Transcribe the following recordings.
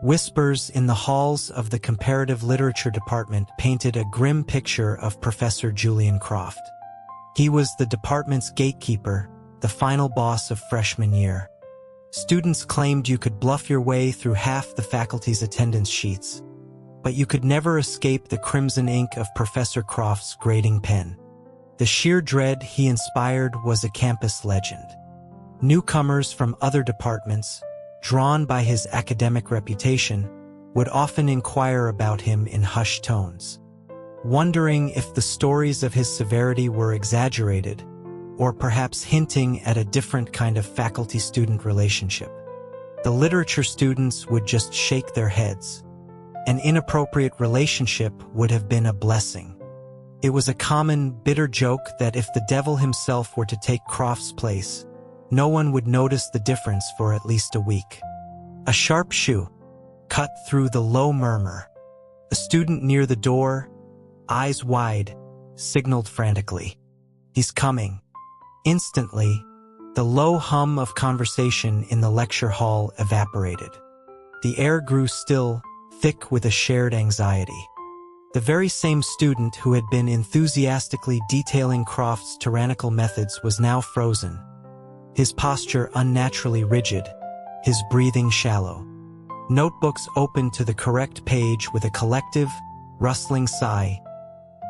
Whispers in the halls of the comparative literature department painted a grim picture of Professor Julian Croft. He was the department's gatekeeper, the final boss of freshman year. Students claimed you could bluff your way through half the faculty's attendance sheets, but you could never escape the crimson ink of Professor Croft's grading pen. The sheer dread he inspired was a campus legend. Newcomers from other departments, drawn by his academic reputation, would often inquire about him in hushed tones, wondering if the stories of his severity were exaggerated, or perhaps hinting at a different kind of faculty-student relationship. The literature students would just shake their heads. An inappropriate relationship would have been a blessing. It was a common, bitter joke that if the devil himself were to take Croft's place, no one would notice the difference for at least a week. A sharp shoe cut through the low murmur. A student near the door, eyes wide, signaled frantically, "He's coming." Instantly, the low hum of conversation in the lecture hall evaporated. The air grew still, thick with a shared anxiety. The very same student who had been enthusiastically detailing Croft's tyrannical methods was now frozen, his posture unnaturally rigid, his breathing shallow. Notebooks opened to the correct page with a collective, rustling sigh,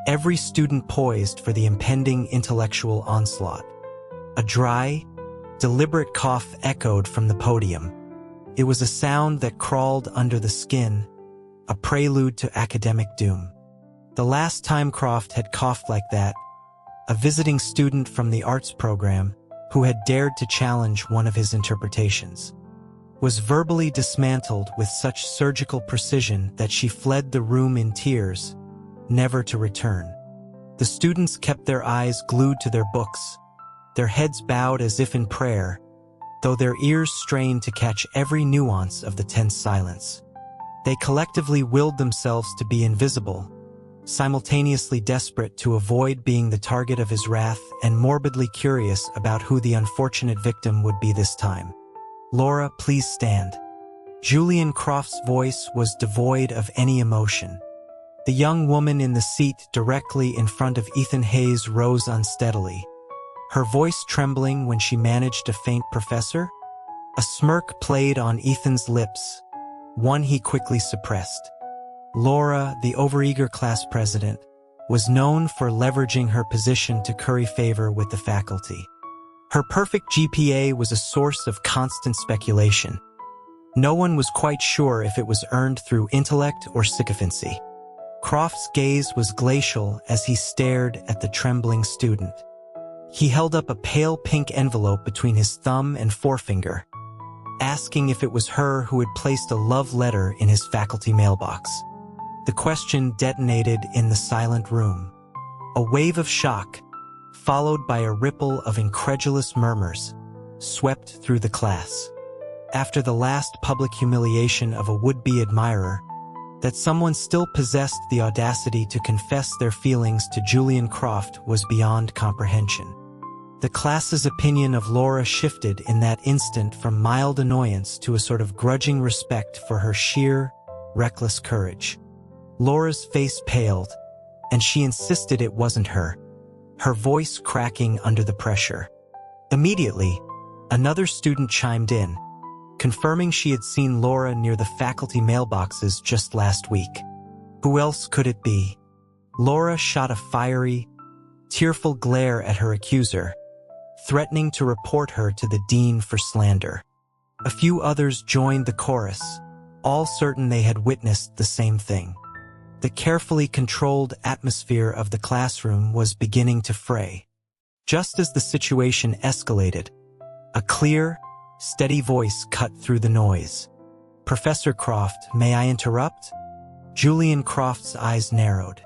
every student poised for the impending intellectual onslaught. A dry, deliberate cough echoed from the podium. It was a sound that crawled under the skin, a prelude to academic doom. The last time Croft had coughed like that, a visiting student from the arts program, who had dared to challenge one of his interpretations, was verbally dismantled with such surgical precision that she fled the room in tears, never to return. The students kept their eyes glued to their books, their heads bowed as if in prayer, though their ears strained to catch every nuance of the tense silence. They collectively willed themselves to be invisible, simultaneously desperate to avoid being the target of his wrath and morbidly curious about who the unfortunate victim would be this time. "Laura, please stand." Julian Croft's voice was devoid of any emotion. The young woman in the seat directly in front of Ethan Hayes rose unsteadily, her voice trembling when she managed to faint "Professor?" A smirk played on Ethan's lips, one he quickly suppressed. Laura, the overeager class president, was known for leveraging her position to curry favor with the faculty. Her perfect GPA was a source of constant speculation. No one was quite sure if it was earned through intellect or sycophancy. Croft's gaze was glacial as he stared at the trembling student. He held up a pale pink envelope between his thumb and forefinger, asking if it was her who had placed a love letter in his faculty mailbox. The question detonated in the silent room. A wave of shock, followed by a ripple of incredulous murmurs, swept through the class. After the last public humiliation of a would-be admirer, that someone still possessed the audacity to confess their feelings to Julian Croft was beyond comprehension. The class's opinion of Laura shifted in that instant from mild annoyance to a sort of grudging respect for her sheer, reckless courage. Laura's face paled, and she insisted it wasn't her, her voice cracking under the pressure. Immediately, another student chimed in, confirming she had seen Laura near the faculty mailboxes just last week. Who else could it be? Laura shot a fiery, tearful glare at her accuser, threatening to report her to the dean for slander. A few others joined the chorus, all certain they had witnessed the same thing. The carefully controlled atmosphere of the classroom was beginning to fray. Just as the situation escalated, a clear, steady voice cut through the noise. "Professor Croft, may I interrupt?" Julian Croft's eyes narrowed.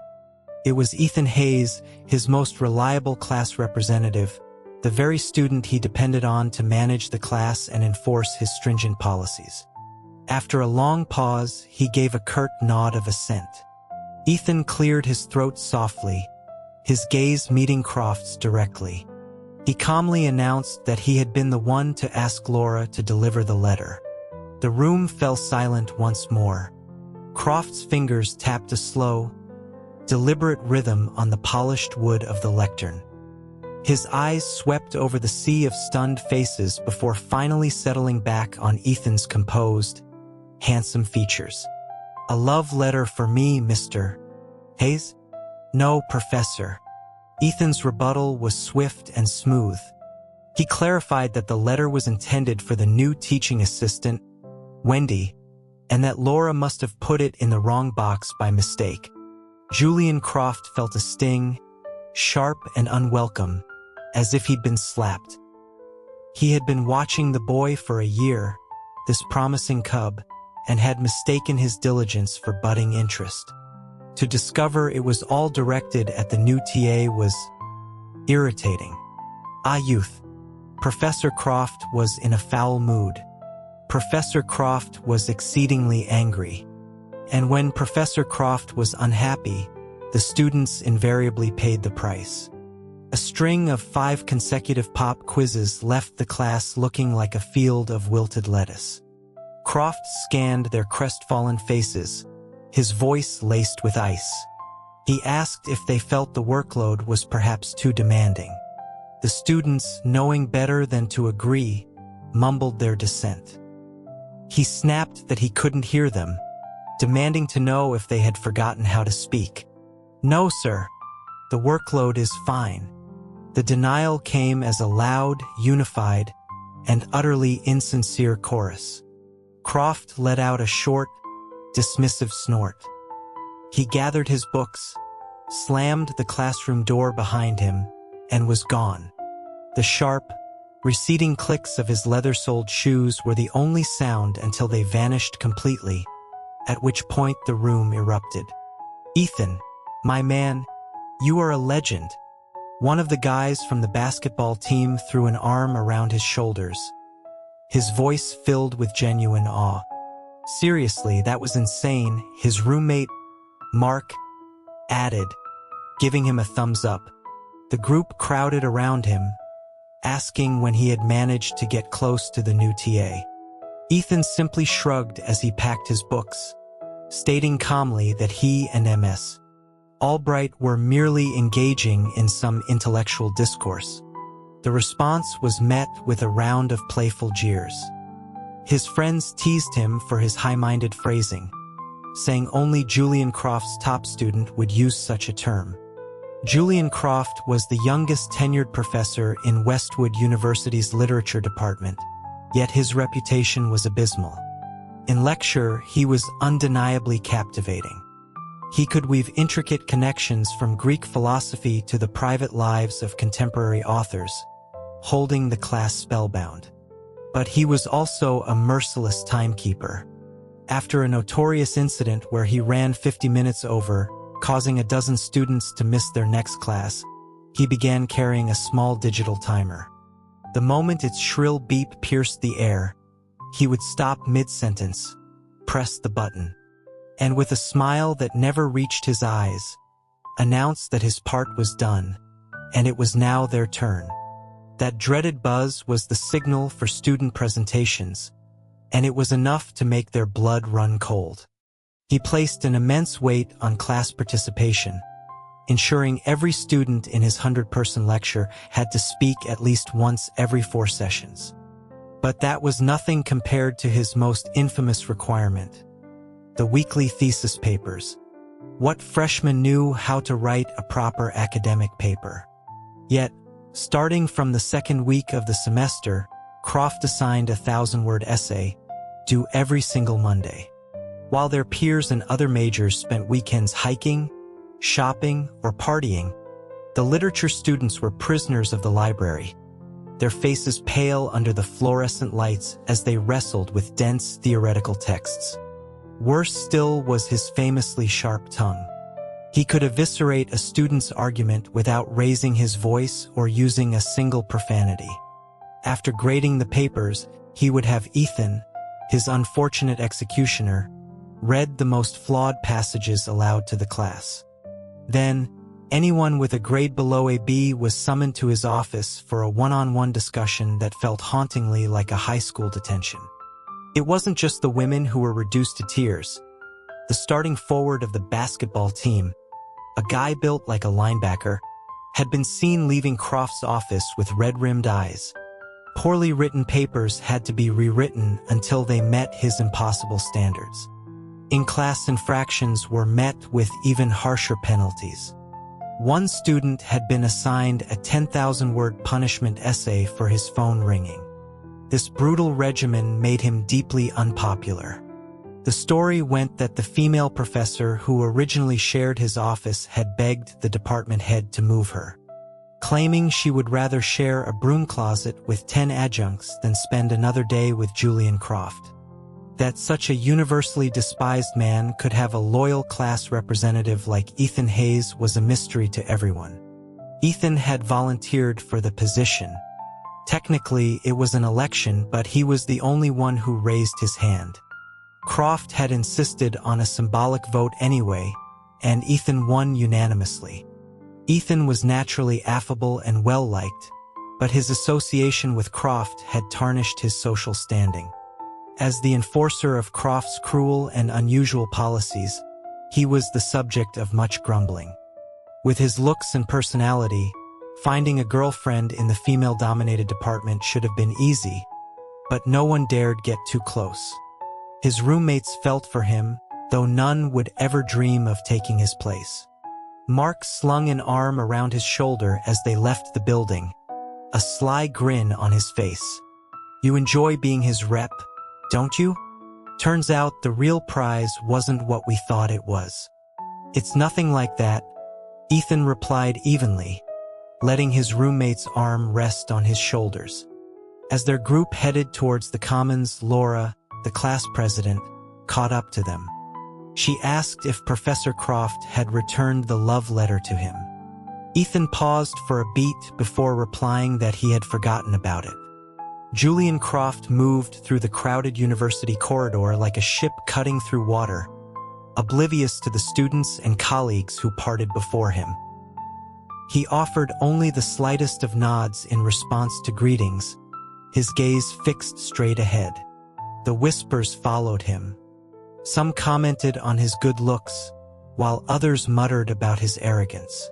It was Ethan Hayes, his most reliable class representative, the very student he depended on to manage the class and enforce his stringent policies. After a long pause, he gave a curt nod of assent. Ethan cleared his throat softly, his gaze meeting Croft's directly. He calmly announced that he had been the one to ask Laura to deliver the letter. The room fell silent once more. Croft's fingers tapped a slow, deliberate rhythm on the polished wood of the lectern. His eyes swept over the sea of stunned faces before finally settling back on Ethan's composed, handsome features. "A love letter for me, Mr. Hayes?" "No, Professor." Ethan's rebuttal was swift and smooth. He clarified that the letter was intended for the new teaching assistant, Wendy, and that Laura must have put it in the wrong box by mistake. Julian Croft felt a sting, sharp and unwelcome, as if he'd been slapped. He had been watching the boy for a year, this promising cub, and had mistaken his diligence for budding interest. To discover it was all directed at the new TA was irritating. Youth. Professor Croft was in a foul mood. Professor Croft was exceedingly angry. And when Professor Croft was unhappy, the students invariably paid the price. A string of 5 consecutive pop quizzes left the class looking like a field of wilted lettuce. Croft scanned their crestfallen faces, his voice laced with ice. He asked if they felt the workload was perhaps too demanding. The students, knowing better than to agree, mumbled their dissent. He snapped that he couldn't hear them, demanding to know if they had forgotten how to speak. "No, sir. The workload is fine." The denial came as a loud, unified, and utterly insincere chorus. Croft let out a short, dismissive snort. He gathered his books, slammed the classroom door behind him, and was gone. The sharp, receding clicks of his leather-soled shoes were the only sound until they vanished completely, at which point the room erupted. "Ethan, my man, you are a legend." One of the guys from the basketball team threw an arm around his shoulders, his voice filled with genuine awe. "Seriously, that was insane," his roommate, Mark, added, giving him a thumbs up. The group crowded around him, asking when he had managed to get close to the new TA. Ethan simply shrugged as he packed his books, stating calmly that he and Ms. Albright were merely engaging in some intellectual discourse. The response was met with a round of playful jeers. His friends teased him for his high-minded phrasing, saying only Julian Croft's top student would use such a term. Julian Croft was the youngest tenured professor in Westwood University's literature department, yet his reputation was abysmal. In lecture, he was undeniably captivating. He could weave intricate connections from Greek philosophy to the private lives of contemporary authors, holding the class spellbound. But he was also a merciless timekeeper. After a notorious incident where he ran 50 minutes over, causing a dozen students to miss their next class, he began carrying a small digital timer. The moment its shrill beep pierced the air, he would stop mid-sentence, press the button, and with a smile that never reached his eyes, announced that his part was done, and it was now their turn. That dreaded buzz was the signal for student presentations, and it was enough to make their blood run cold. He placed an immense weight on class participation, ensuring every student in his 100-person lecture had to speak at least once every 4 sessions. But that was nothing compared to his most infamous requirement: the weekly thesis papers. What freshman knew how to write a proper academic paper? Yet, starting from the second week of the semester, Croft assigned a 1,000-word essay, due every single Monday. While their peers and other majors spent weekends hiking, shopping, or partying, the literature students were prisoners of the library, their faces pale under the fluorescent lights as they wrestled with dense theoretical texts. Worse still was his famously sharp tongue. He could eviscerate a student's argument without raising his voice or using a single profanity. After grading the papers, he would have Ethan, his unfortunate executioner, read the most flawed passages aloud to the class. Then, anyone with a grade below a B was summoned to his office for a one-on-one discussion that felt hauntingly like a high school detention. It wasn't just the women who were reduced to tears. The starting forward of the basketball team, a guy built like a linebacker, had been seen leaving Croft's office with red-rimmed eyes. Poorly written papers had to be rewritten until they met his impossible standards. In-class infractions were met with even harsher penalties. One student had been assigned a 10,000-word punishment essay for his phone ringing. This brutal regimen made him deeply unpopular. The story went that the female professor who originally shared his office had begged the department head to move her, claiming she would rather share a broom closet with 10 adjuncts than spend another day with Julian Croft. That such a universally despised man could have a loyal class representative like Ethan Hayes was a mystery to everyone. Ethan had volunteered for the position. Technically, it was an election, but he was the only one who raised his hand. Croft had insisted on a symbolic vote anyway, and Ethan won unanimously. Ethan was naturally affable and well-liked, but his association with Croft had tarnished his social standing. As the enforcer of Croft's cruel and unusual policies, he was the subject of much grumbling. With his looks and personality, finding a girlfriend in the female-dominated department should have been easy, but no one dared get too close. His roommates felt for him, though none would ever dream of taking his place. Mark slung an arm around his shoulder as they left the building, a sly grin on his face. "You enjoy being his rep, don't you? Turns out the real prize wasn't what we thought it was." "It's nothing like that," Ethan replied evenly, letting his roommate's arm rest on his shoulders. As their group headed towards the Commons, Laura, the class president, caught up to them. She asked if Professor Croft had returned the love letter to him. Ethan paused for a beat before replying that he had forgotten about it. Julian Croft moved through the crowded university corridor like a ship cutting through water, oblivious to the students and colleagues who parted before him. He offered only the slightest of nods in response to greetings, his gaze fixed straight ahead. The whispers followed him. Some commented on his good looks, while others muttered about his arrogance.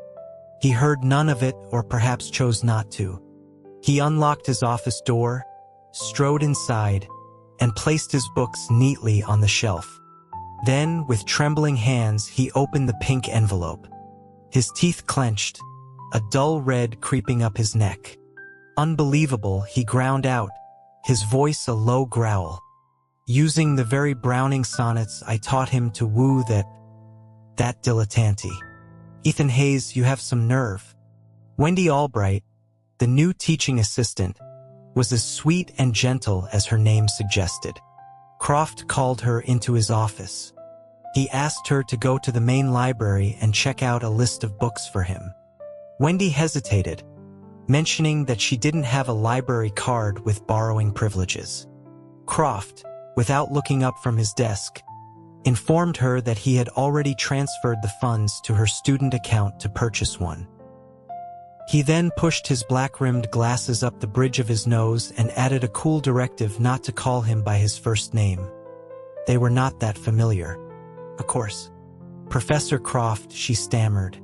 He heard none of it, or perhaps chose not to. He unlocked his office door, strode inside, and placed his books neatly on the shelf. Then, with trembling hands, he opened the pink envelope. His teeth clenched, a dull red creeping up his neck. "Unbelievable," he ground out, his voice a low growl. "Using the very Browning sonnets I taught him to woo that dilettante. Ethan Hayes, you have some nerve." Wendy Albright, the new teaching assistant, was as sweet and gentle as her name suggested. Croft called her into his office. He asked her to go to the main library and check out a list of books for him. Wendy hesitated, mentioning that she didn't have a library card with borrowing privileges. Croft, without looking up from his desk, informed her that he had already transferred the funds to her student account to purchase one. He then pushed his black-rimmed glasses up the bridge of his nose and added a cool directive not to call him by his first name. They were not that familiar. "Of course. Professor Croft," she stammered.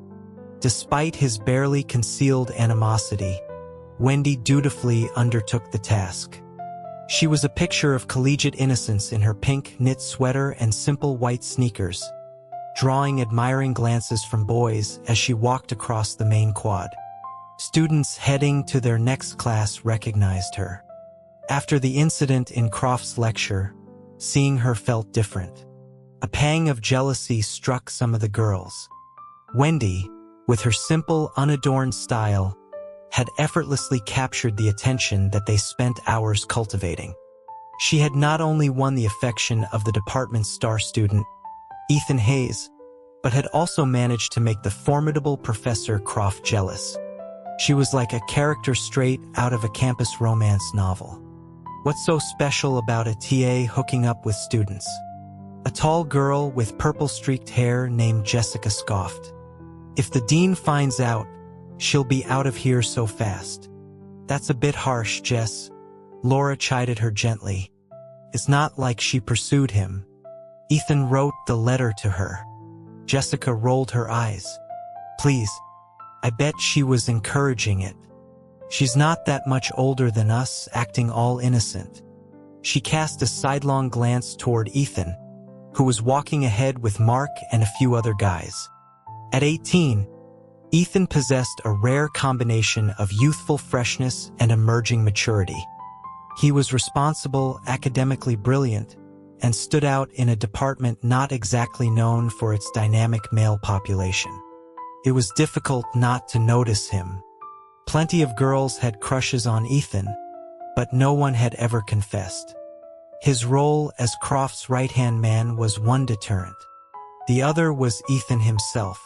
Despite his barely concealed animosity, Wendy dutifully undertook the task. She was a picture of collegiate innocence in her pink knit sweater and simple white sneakers, drawing admiring glances from boys as she walked across the main quad. Students heading to their next class recognized her. After the incident in Croft's lecture, seeing her felt different. A pang of jealousy struck some of the girls. Wendy, with her simple, unadorned style, had effortlessly captured the attention that they spent hours cultivating. She had not only won the affection of the department's star student, Ethan Hayes, but had also managed to make the formidable Professor Croft jealous. She was like a character straight out of a campus romance novel. What's so special about a TA hooking up with students? A tall girl with purple-streaked hair named Jessica scoffed. "If the dean finds out, she'll be out of here so fast." "That's a bit harsh, Jess," Laura chided her gently. It's not like she pursued him. Ethan wrote the letter to her. Jessica rolled her eyes. Please. I bet she was encouraging it. She's not that much older than us, acting all innocent. She cast a sidelong glance toward Ethan, who was walking ahead with Mark and a few other guys. At 18, Ethan possessed a rare combination of youthful freshness and emerging maturity. He was responsible, academically brilliant, and stood out in a department not exactly known for its dynamic male population. It was difficult not to notice him. Plenty of girls had crushes on Ethan, but no one had ever confessed. His role as Croft's right-hand man was one deterrent. The other was Ethan himself.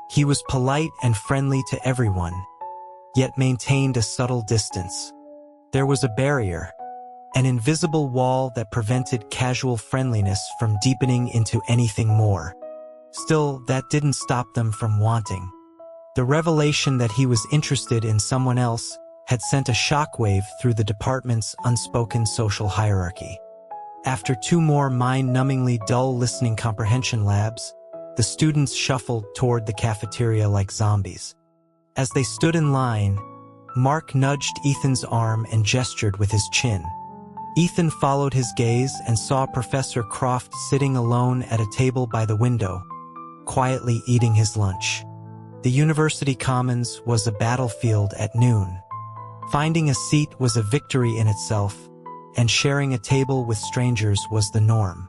He was polite and friendly to everyone, yet maintained a subtle distance. There was a barrier, an invisible wall that prevented casual friendliness from deepening into anything more. Still, that didn't stop them from wanting. The revelation that he was interested in someone else had sent a shockwave through the department's unspoken social hierarchy. After 2 more mind-numbingly dull listening comprehension labs, the students shuffled toward the cafeteria like zombies. As they stood in line, Mark nudged Ethan's arm and gestured with his chin. Ethan followed his gaze and saw Professor Croft sitting alone at a table by the window, quietly eating his lunch. The university commons was a battlefield at noon. Finding a seat was a victory in itself, and sharing a table with strangers was the norm.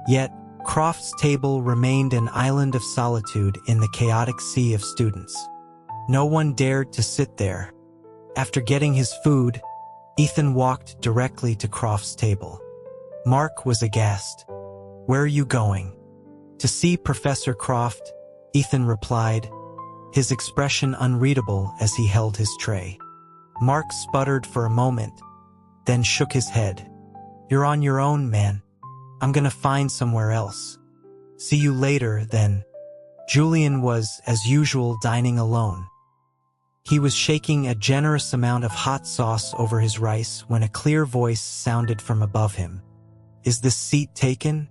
Yet, Croft's table remained an island of solitude in the chaotic sea of students. No one dared to sit there. After getting his food, Ethan walked directly to Croft's table. Mark was aghast. "Where are you going?" "To see Professor Croft," Ethan replied, his expression unreadable as he held his tray. Mark sputtered for a moment, then shook his head. "You're on your own, man. I'm gonna find somewhere else. See you later, then." Julian was, as usual, dining alone. He was shaking a generous amount of hot sauce over his rice when a clear voice sounded from above him. "Is this seat taken?"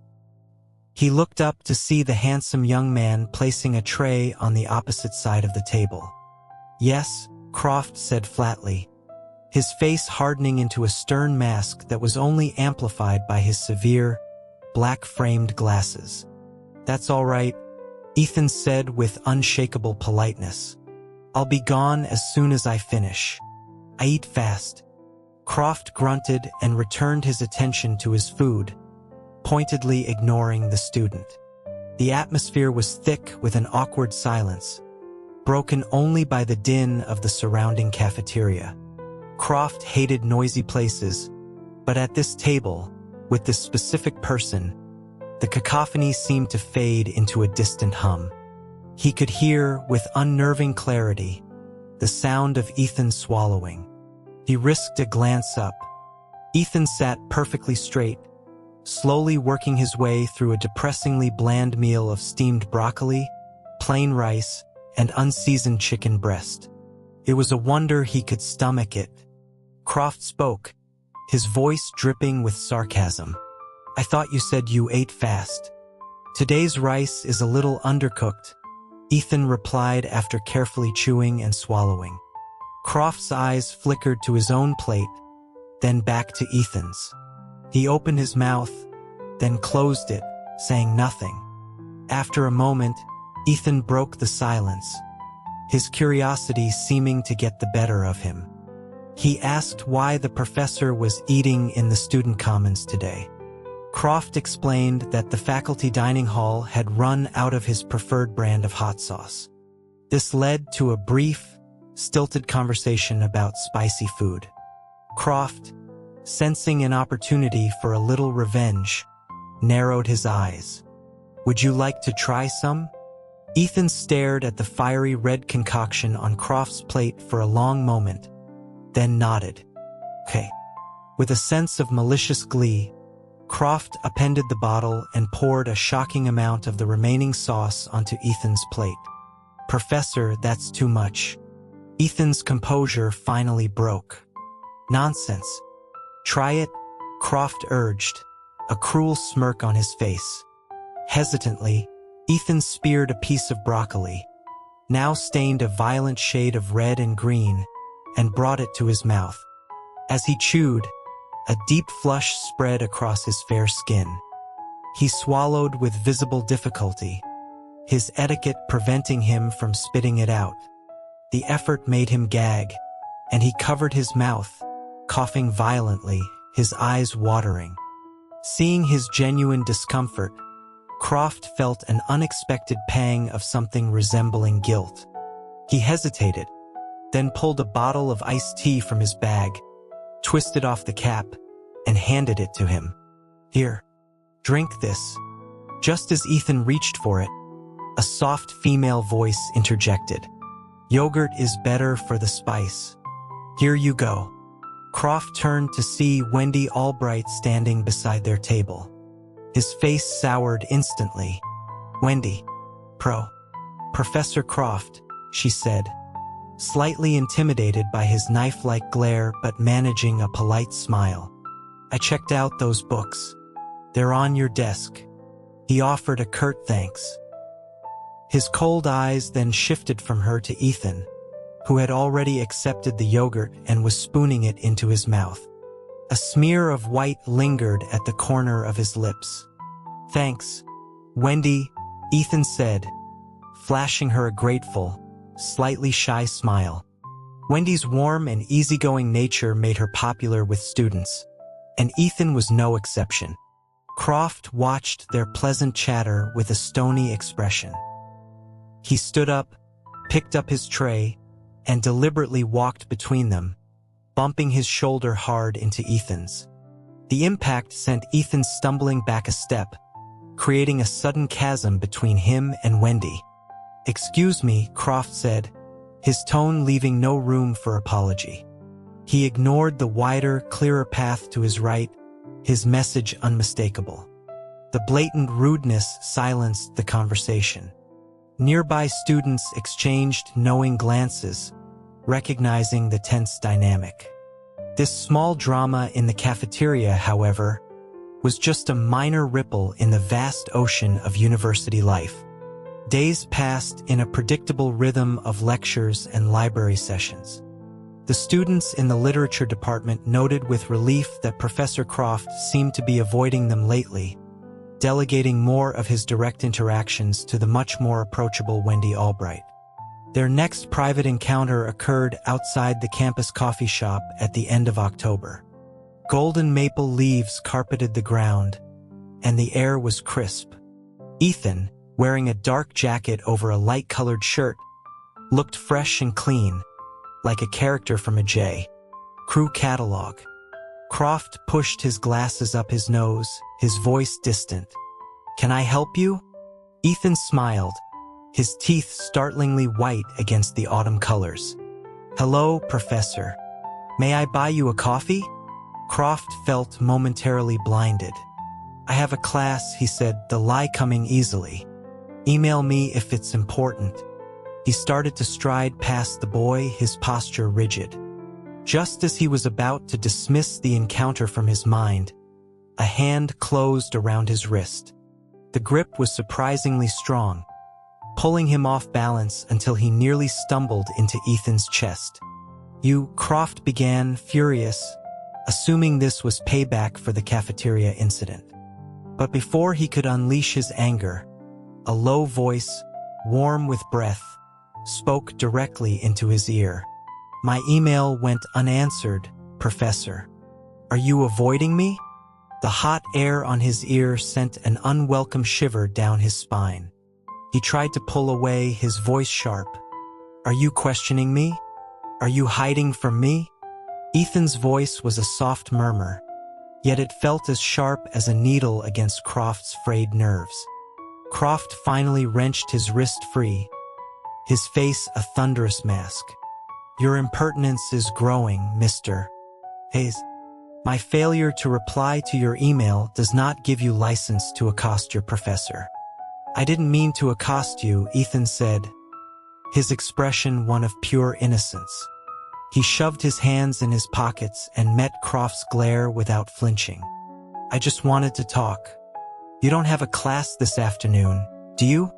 He looked up to see the handsome young man placing a tray on the opposite side of the table. "Yes," Croft said flatly, his face hardening into a stern mask that was only amplified by his severe, black-framed glasses. "That's all right," Ethan said with unshakable politeness. "I'll be gone as soon as I finish. I eat fast." Croft grunted and returned his attention to his food, pointedly ignoring the student. The atmosphere was thick with an awkward silence, broken only by the din of the surrounding cafeteria. Croft hated noisy places, but at this table, with this specific person, the cacophony seemed to fade into a distant hum. He could hear, with unnerving clarity, the sound of Ethan swallowing. He risked a glance up. Ethan sat perfectly straight, slowly working his way through a depressingly bland meal of steamed broccoli, plain rice, and unseasoned chicken breast. It was a wonder he could stomach it. Croft spoke, his voice dripping with sarcasm. "I thought you said you ate fast." "Today's rice is a little undercooked," Ethan replied after carefully chewing and swallowing. Croft's eyes flickered to his own plate, then back to Ethan's. He opened his mouth, then closed it, saying nothing. After a moment, Ethan broke the silence, his curiosity seeming to get the better of him. He asked why the professor was eating in the student commons today. Croft explained that the faculty dining hall had run out of his preferred brand of hot sauce. This led to a brief, stilted conversation about spicy food. Croft, sensing an opportunity for a little revenge, narrowed his eyes. "Would you like to try some?" Ethan stared at the fiery red concoction on Croft's plate for a long moment, then nodded. "Okay." With a sense of malicious glee, Croft appended the bottle and poured a shocking amount of the remaining sauce onto Ethan's plate. "Professor, that's too much." Ethan's composure finally broke. "Nonsense. Try it, Croft urged, a cruel smirk on his face. Hesitantly, Ethan speared a piece of broccoli, now stained a violent shade of red and green, and brought it to his mouth. As he chewed, a deep flush spread across his fair skin. He swallowed with visible difficulty, his etiquette preventing him from spitting it out. The effort made him gag, and he covered his mouth, coughing violently, his eyes watering. Seeing his genuine discomfort, Croft felt an unexpected pang of something resembling guilt. He hesitated, then pulled a bottle of iced tea from his bag, twisted off the cap, and handed it to him. Here, drink this. Just as Ethan reached for it, a soft female voice interjected. Yogurt is better for the spice. Here you go. Croft turned to see Wendy Albright standing beside their table. His face soured instantly. Wendy, Professor Croft, she said, slightly intimidated by his knife-like glare but managing a polite smile. I checked out those books. They're on your desk. He offered a curt thanks. His cold eyes then shifted from her to Ethan, who had already accepted the yogurt and was spooning it into his mouth. A smear of white lingered at the corner of his lips. Thanks, Wendy, Ethan said, flashing her a grateful, slightly shy smile. Wendy's warm and easygoing nature made her popular with students, and Ethan was no exception. Croft watched their pleasant chatter with a stony expression. He stood up, picked up his tray, and deliberately walked between them, bumping his shoulder hard into Ethan's. The impact sent Ethan stumbling back a step, creating a sudden chasm between him and Wendy. Excuse me, Croft said, his tone leaving no room for apology. He ignored the wider, clearer path to his right, his message unmistakable. The blatant rudeness silenced the conversation. Nearby students exchanged knowing glances, recognizing the tense dynamic. This small drama in the cafeteria, however, was just a minor ripple in the vast ocean of university life. Days passed in a predictable rhythm of lectures and library sessions. The students in the literature department noted with relief that Professor Croft seemed to be avoiding them lately, delegating more of his direct interactions to the much more approachable Wendy Albright. Their next private encounter occurred outside the campus coffee shop at the end of October. Golden maple leaves carpeted the ground, and the air was crisp. Ethan, wearing a dark jacket over a light-colored shirt, looked fresh and clean, like a character from a J. Crew catalog. Croft pushed his glasses up his nose, his voice distant. Can I help you? Ethan smiled, his teeth startlingly white against the autumn colors. Hello, Professor. May I buy you a coffee? Croft felt momentarily blinded. I have a class, he said, the lie coming easily. Email me if it's important. He started to stride past the boy, his posture rigid. Just as he was about to dismiss the encounter from his mind, a hand closed around his wrist. The grip was surprisingly strong, pulling him off balance until he nearly stumbled into Ethan's chest. You, Croft began, furious, assuming this was payback for the cafeteria incident. But before he could unleash his anger, a low voice, warm with breath, spoke directly into his ear. My email went unanswered, Professor. Are you avoiding me? The hot air on his ear sent an unwelcome shiver down his spine. He tried to pull away, his voice sharp. Are you questioning me? Are you hiding from me? Ethan's voice was a soft murmur, yet it felt as sharp as a needle against Croft's frayed nerves. Croft finally wrenched his wrist free, his face a thunderous mask. Your impertinence is growing, Mr. Hayes. My failure to reply to your email does not give you license to accost your professor. I didn't mean to accost you, Ethan said, his expression one of pure innocence. He shoved his hands in his pockets and met Croft's glare without flinching. "I just wanted to talk. You don't have a class this afternoon, do you?"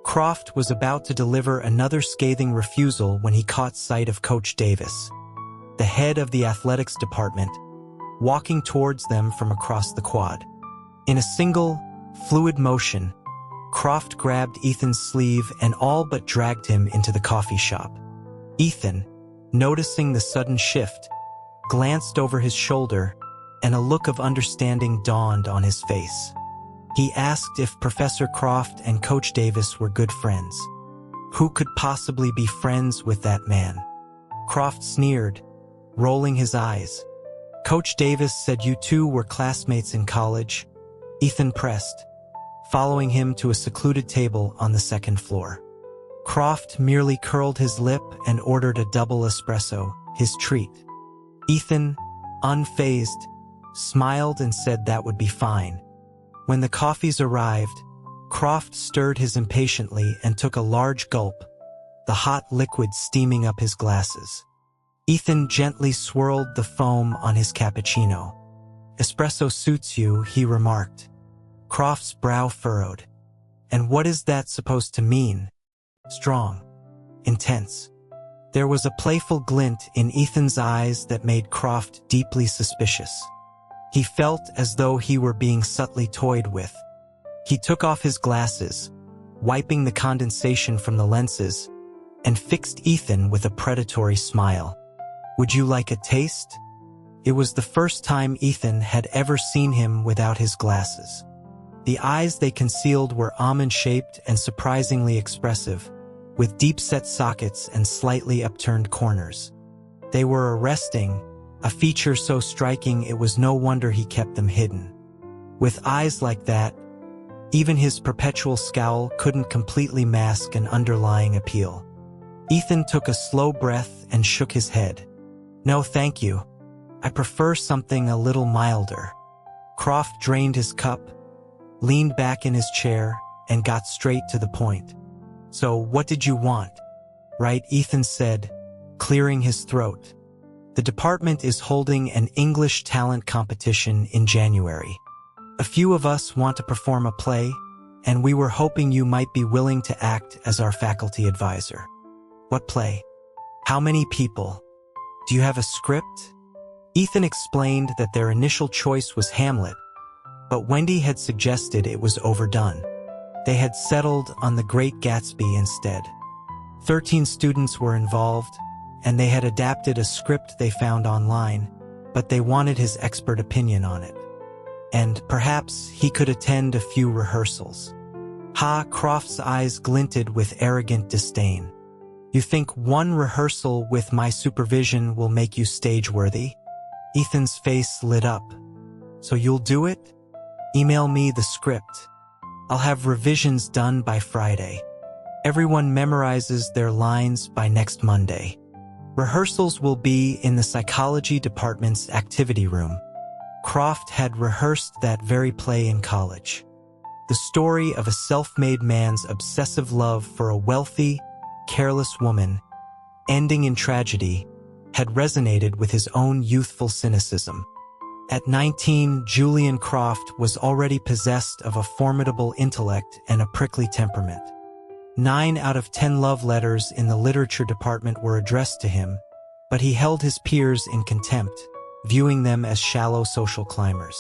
Croft was about to deliver another scathing refusal when he caught sight of Coach Davis, the head of the athletics department, walking towards them from across the quad. In a single, fluid motion, Croft grabbed Ethan's sleeve and all but dragged him into the coffee shop. Ethan, noticing the sudden shift, glanced over his shoulder, and a look of understanding dawned on his face. He asked if Professor Croft and Coach Davis were good friends. Who could possibly be friends with that man? Croft sneered, rolling his eyes. "Coach Davis said you two were classmates in college," Ethan pressed, following him to a secluded table on the second floor. Croft merely curled his lip and ordered a double espresso, his treat. Ethan, unfazed, smiled and said that would be fine. When the coffees arrived, Croft stirred his impatiently and took a large gulp, the hot liquid steaming up his glasses. Ethan gently swirled the foam on his cappuccino. "Espresso suits you," he remarked. Croft's brow furrowed. "And what is that supposed to mean? Strong. Intense." There was a playful glint in Ethan's eyes that made Croft deeply suspicious. He felt as though he were being subtly toyed with. He took off his glasses, wiping the condensation from the lenses, and fixed Ethan with a predatory smile. "Would you like a taste?" It was the first time Ethan had ever seen him without his glasses. The eyes they concealed were almond-shaped and surprisingly expressive, with deep-set sockets and slightly upturned corners. They were arresting, a feature so striking it was no wonder he kept them hidden. With eyes like that, even his perpetual scowl couldn't completely mask an underlying appeal. Ethan took a slow breath and shook his head. "No, thank you. I prefer something a little milder." Croft drained his cup, leaned back in his chair, and got straight to the point. "So, what did you want?" "Right," Ethan said, clearing his throat. "The department is holding an English talent competition in January. A few of us want to perform a play, and we were hoping you might be willing to act as our faculty advisor." "What play? How many people? Do you have a script?" Ethan explained that their initial choice was Hamlet, but Wendy had suggested it was overdone. They had settled on The Great Gatsby instead. 13 students were involved, and they had adapted a script they found online, but they wanted his expert opinion on it. And perhaps he could attend a few rehearsals. Ha! Croft's eyes glinted with arrogant disdain. "You think one rehearsal with my supervision will make you stage-worthy?" Ethan's face lit up. "So you'll do it? Email me the script. I'll have revisions done by Friday. Everyone memorizes their lines by next Monday. Rehearsals will be in the psychology department's activity room." Croft had rehearsed that very play in college. The story of a self-made man's obsessive love for a wealthy, careless woman, ending in tragedy, had resonated with his own youthful cynicism. At 19, Julian Croft was already possessed of a formidable intellect and a prickly temperament. 9 out of 10 love letters in the literature department were addressed to him, but he held his peers in contempt, viewing them as shallow social climbers.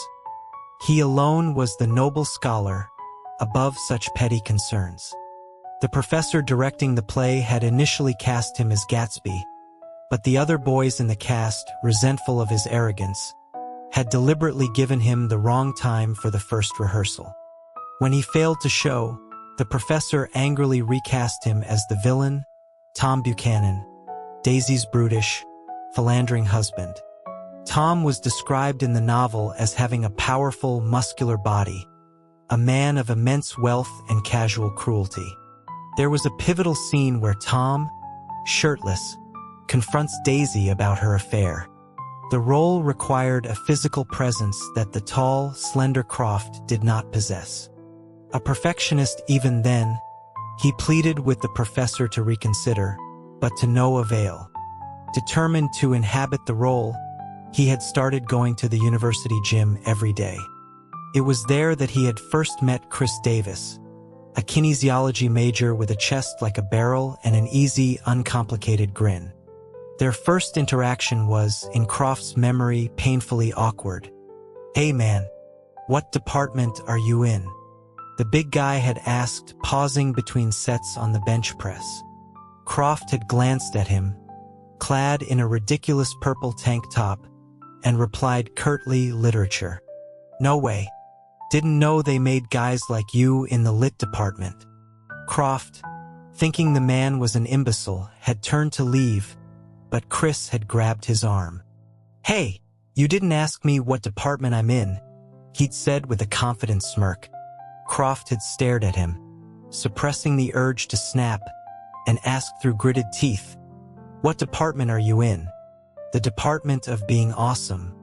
He alone was the noble scholar, above such petty concerns. The professor directing the play had initially cast him as Gatsby, but the other boys in the cast, resentful of his arrogance, had deliberately given him the wrong time for the first rehearsal. When he failed to show, the professor angrily recast him as the villain, Tom Buchanan, Daisy's brutish, philandering husband. Tom was described in the novel as having a powerful, muscular body, a man of immense wealth and casual cruelty. There was a pivotal scene where Tom, shirtless, confronts Daisy about her affair. The role required a physical presence that the tall, slender Croft did not possess. A perfectionist even then, he pleaded with the professor to reconsider, but to no avail. Determined to inhabit the role, he had started going to the university gym every day. It was there that he had first met Chris Davis, a kinesiology major with a chest like a barrel and an easy, uncomplicated grin. Their first interaction was, in Croft's memory, painfully awkward. "Hey man, what department are you in?" the big guy had asked, pausing between sets on the bench press. Croft had glanced at him, clad in a ridiculous purple tank top, and replied curtly, "Literature." "No way. Didn't know they made guys like you in the lit department." Croft, thinking the man was an imbecile, had turned to leave, but Chris had grabbed his arm. "Hey, you didn't ask me what department I'm in," he'd said with a confident smirk. Croft had stared at him, suppressing the urge to snap, and asked through gritted teeth, "What department are you in?" "The department of being awesome,"